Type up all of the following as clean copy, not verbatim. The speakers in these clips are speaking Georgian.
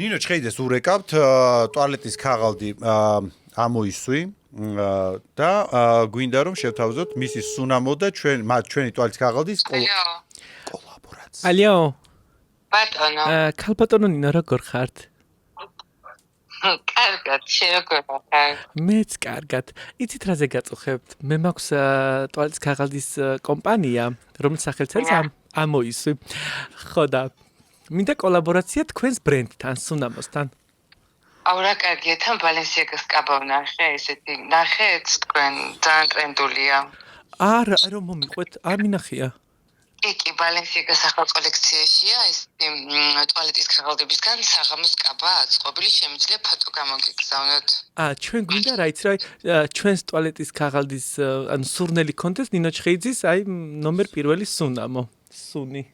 ნინო ჩხეიძეს ურეკავთ ტუალეტის ქაღალდი ამოისვი და გვინდა რომ შევთავაზოთ მისი სუნამო და ჩვენი ტუალეტის ქაღალდის კოლაბორაცია. Алло. ბატონო. ქალბატონო ნინო როგორ ხართ? კარგად, შეგორ ხარ. მეც კარგად. იცით რაზე გაწუხებთ? მე მაქვს ტუალეტის ქაღალდის კომპანია, რომელიც სახელიც არის ამოისვი. ხო და მინდა კოლაბორაცია თქვენს ბრენდთან, სუნამოსთან. აურა კარგია, თან ბალენსიაგას კაბავნახე, ესეთი ნახეთ თქვენ ძალიან ტრენდულია. არა, რომ მომიყვეთ, არ მინახია. კი, ბალენსიაგას ახალ კოლექციაშია ეს ტუალეტის ქაღალდებისგან საღამოს კაბა აწყობილი, შემიძლია ფოტო გამოგიგზავნოთ. ჩვენ გვინდა რა იცი რა, ჩვენს ტუალეტის ქაღალდის ანუ სურნელი კონდეს ნინო ჩხეიძის, აი ნომერ პირველი სუნამო, სუნი.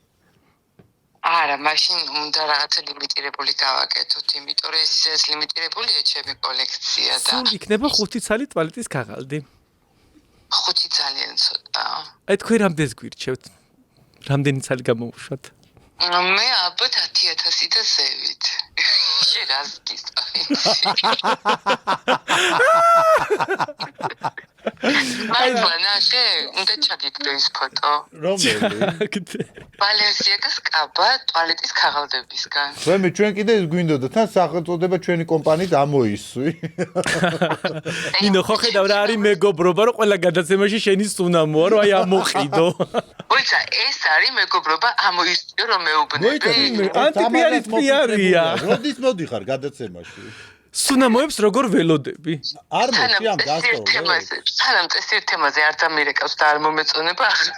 არა, მაშინ უნდა რაღაცა ლიმიტირებული გავაკეთოთ, იმიტომ რომ ეს ლიმიტირებულია ჩემი კოლექცია და სულ იქნება 5 ცალი ტუალეტის ქაღალდი. 5 ძალიან ცოტა. აი თქვენ რამდენს გვირჩევთ? რამდენი ცალი გამოუშვათ? მე ალბათ 10,000 და ზევით. შენ რას გისწავი? აი ბანახე, უნდა ჩაგიგდო ის ფოტო. რომელი? ბალენსიაგას კაბა ტუალეტის ქაღალდებისგან. ჩვენ კიდე ის გვინდოდა თან სახელწოდება ჩვენი კომპანიის ამოისვი. ნინო ხო ხედავ რა არის მეგობრობა რომ ყველა გადაცემაში შენი სუნამოა რომ აი ამოყიდო. მოიცა ეს არის მეგობრობა ამოისვიო რომ მეუბნები. ანტიპიარით პიარია. როდის მოდიხარ გადაცემაში? სუნამოებს როგორ ველოდები? არ მოდი ამ გასწავლე. სანამ წესიერ თემაზე არ დამირეკავს და არ მომეწონება აღარ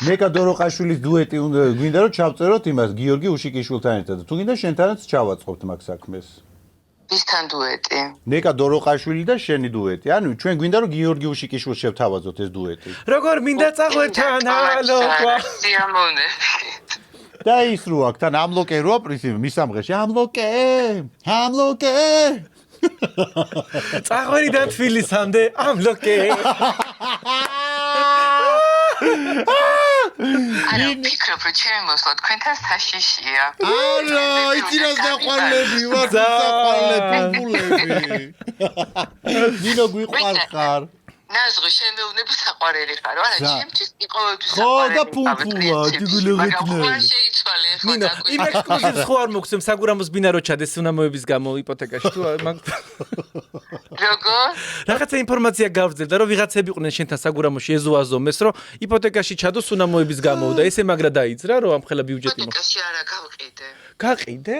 ნეკა დოროყაშვილის დუეტი უნდა გვინდა რომ ჩავწეროთ იმას გიორგი უშიკიშვილთან ერთად. თუ გინდა შენთანაც ჩავაწყობთ მაგ საქმეს. ვისთან დუეტი? ნეკა დოროყაშვილი და შენი დუეტი. ანუ ჩვენ გვინდა რომ გიორგი უშიკიშვილს შევთავაზოთ ეს დუეტი. როგორ მინდა წაღვეთან ალოკვა. სიამოვნებით. და ის რო აქ თან ამლოკე როა პრინციპი მისამღერში ამლოკე წაღვერიდან თბილისამდე ამლოკე არა ფიქრობ რომ ჩემი მოსვლა თქვენთან საშიშია. არა იცი რა საყვარლები ვარ საყვარლები ნინო გვიყვარხარ ნაზღი შემეუნები საყვარელი ხარო არა ჩემთვის იყოვებთვის ხო და პუნპულა ჯიგულეგეთნე მაგრამ შეიცვალე ხო ნინო იმ ექსკლუზივს ხო არ მოგცემ საგურამოს ბინა რო ჩადეს სუნამოების გამო იპოთეკაში თუ მაგ როგორ რაღაცა ინფორმაცია გავძელდა რომ ვიღაცები იყვნენ შენთან საგურამოში ეზოაზომეს რომ იპოთეკაში ჩადო სუნამოების გამო და ესე მაგრა დაიძრა რომ ამ ხელა ბიუჯეტი იპოთეკაში არა გავყიდე გაყიდე